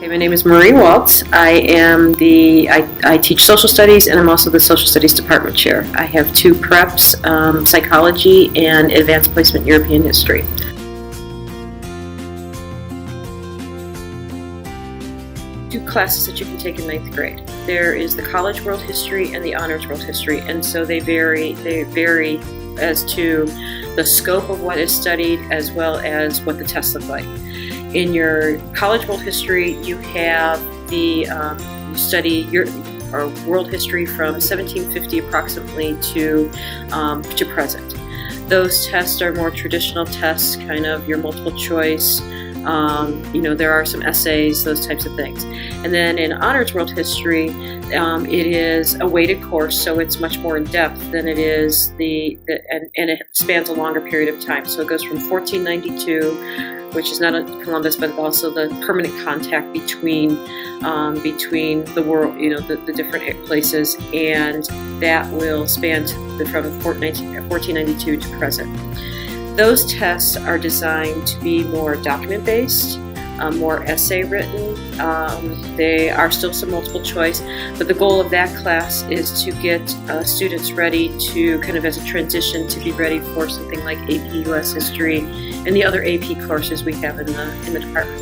Okay, my name is Marie Waltz. I teach social studies, and I'm also the social studies department chair. I have two preps, psychology and advanced placement European history. Two classes that you can take in ninth grade. There is the college world history and the honors world history, and so they vary as to the scope of what is studied as well as what the tests look like. In your college world history, you have you study your world history from 1750 approximately to present. Those tests are more traditional tests, kind of your multiple choice. There are some essays, those types of things. And then in honors world history, it is a weighted course, so it's much more in depth than it is and it spans a longer period of time. So it goes from 1492, which is not Columbus, but also the permanent contact between the world, the different places, and that will span from 1492 to present. Those tests are designed to be more document-based, more essay-written. They are still some multiple choice, but the goal of that class is to get students ready to kind of as a transition to be ready for something like AP US History and the other AP courses we have in the department.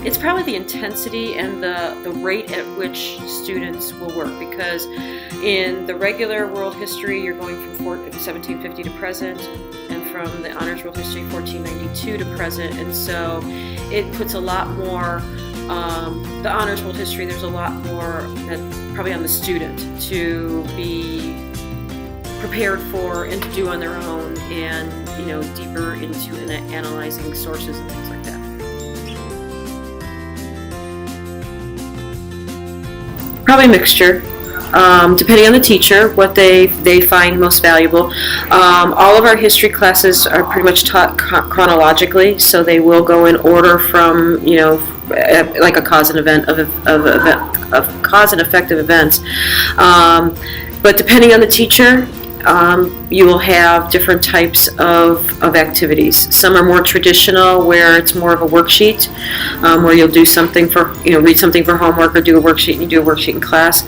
It's probably the intensity and the rate at which students will work, because in the regular world history you're going from 1750 to present, and from the honors world history 1492 to present, and so it puts a lot more, the honors world history, there's a lot more that probably on the student to be prepared for and to do on their own, and deeper into analyzing sources and things like that. Probably a mixture, depending on the teacher, what they find most valuable. All of our history classes are pretty much taught chronologically, so they will go in order from, like a cause and event of cause and effect of events. But depending on the teacher, you will have different types of activities. Some are more traditional, where it's more of a worksheet, where you'll do something for, read something for homework or do a worksheet, and you do a worksheet in class.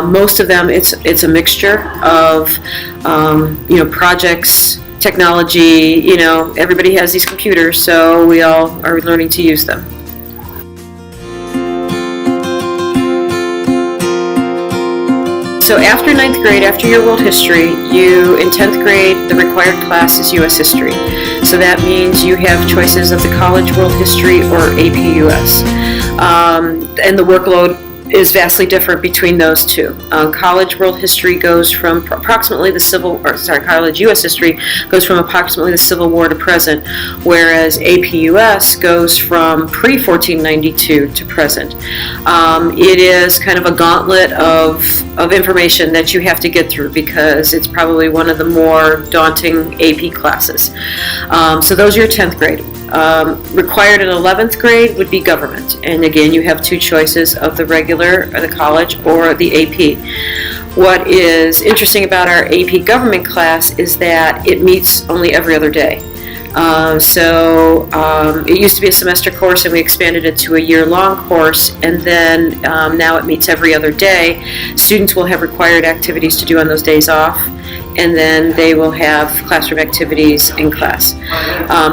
Most of them, it's a mixture of, projects, technology, everybody has these computers, so we all are learning to use them. So after ninth grade, after your world history, in 10th grade, the required class is U.S. history. So that means you have choices of the college world history or AP US. And the workload is vastly different between those two. College world history goes from approximately college U.S. history goes from approximately the Civil War to present, whereas AP US goes from pre-1492 to present. It is kind of a gauntlet of information that you have to get through, because it's probably one of the more daunting AP classes. So those are your 10th grade. Required in 11th grade would be government, and again you have two choices of the regular, or the college, or the AP. What is interesting about our AP government class is that it meets only every other day. It used to be a semester course, and we expanded it to a year-long course, and then now it meets every other day. Students will have required activities to do on those days off, and then they will have classroom activities in class.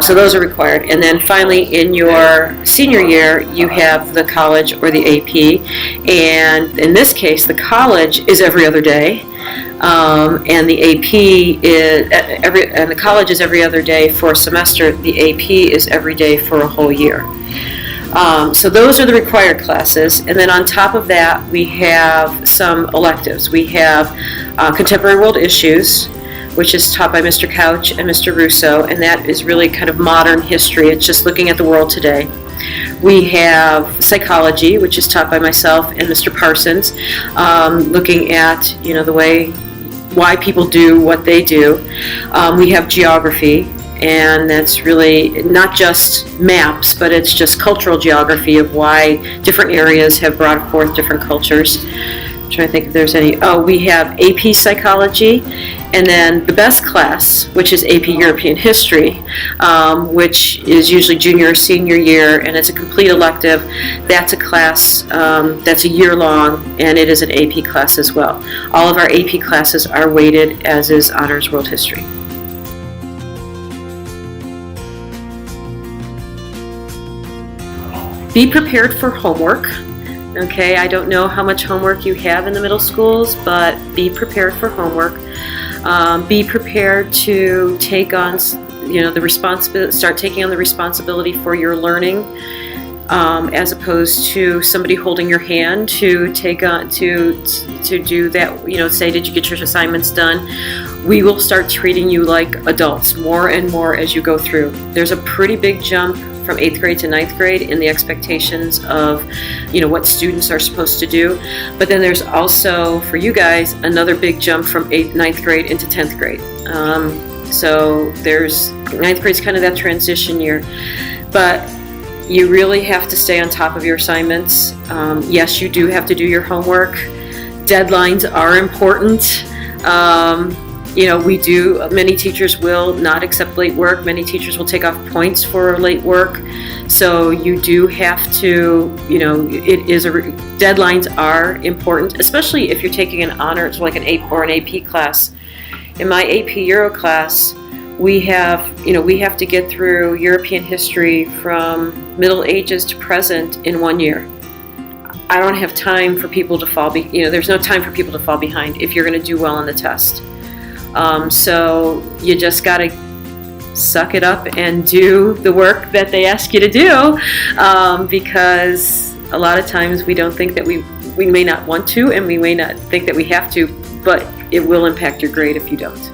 So those are required. And then finally, in your senior year, you have the college or the AP, and in this case, the college is every other day. And the AP is and the college is every other day for a semester. The AP is every day for a whole year. So those are the required classes, and then on top of that, we have some electives. We have Contemporary World Issues, which is taught by Mr. Couch and Mr. Russo, and that is really kind of modern history. It's just looking at the world today. We have Psychology, which is taught by myself and Mr. Parsons, looking at why people do what they do. We have Geography, and that's really not just maps, but it's just cultural geography of why different areas have brought forth different cultures. trying to think if there's any. Oh, we have AP Psychology, and then the best class, which is AP European History, which is usually junior or senior year, and it's a complete elective. That's a class that's a year long, and it is an AP class as well. All of our AP classes are weighted, as is Honors World History. Be prepared for homework. Okay, I don't know how much homework you have in the middle schools, but be prepared for homework. Be prepared to take on, the responsibility. Start taking on the responsibility for your learning, as opposed to somebody holding your hand to take on to do that. Say, did you get your assignments done? We will start treating you like adults more and more as you go through. There's a pretty big jump from 8th grade to 9th grade in the expectations of, what students are supposed to do. But then there's also, for you guys, another big jump from 9th grade into 10th grade. So there's 9th grade's kind of that transition year. But you really have to stay on top of your assignments. Yes, you do have to do your homework. Deadlines are important. Many teachers will not accept late work. Many teachers will take off points for late work. So you do have to, deadlines are important, especially if you're taking an honors, like an AP class. In my AP Euro class, we have to get through European history from Middle Ages to present in 1 year. I don't have time for people to fall there's no time for people to fall behind if you're going to do well on the test. So you just got to suck it up and do the work that they ask you to do, because a lot of times we don't think that we may not want to, and we may not think that we have to, but it will impact your grade if you don't.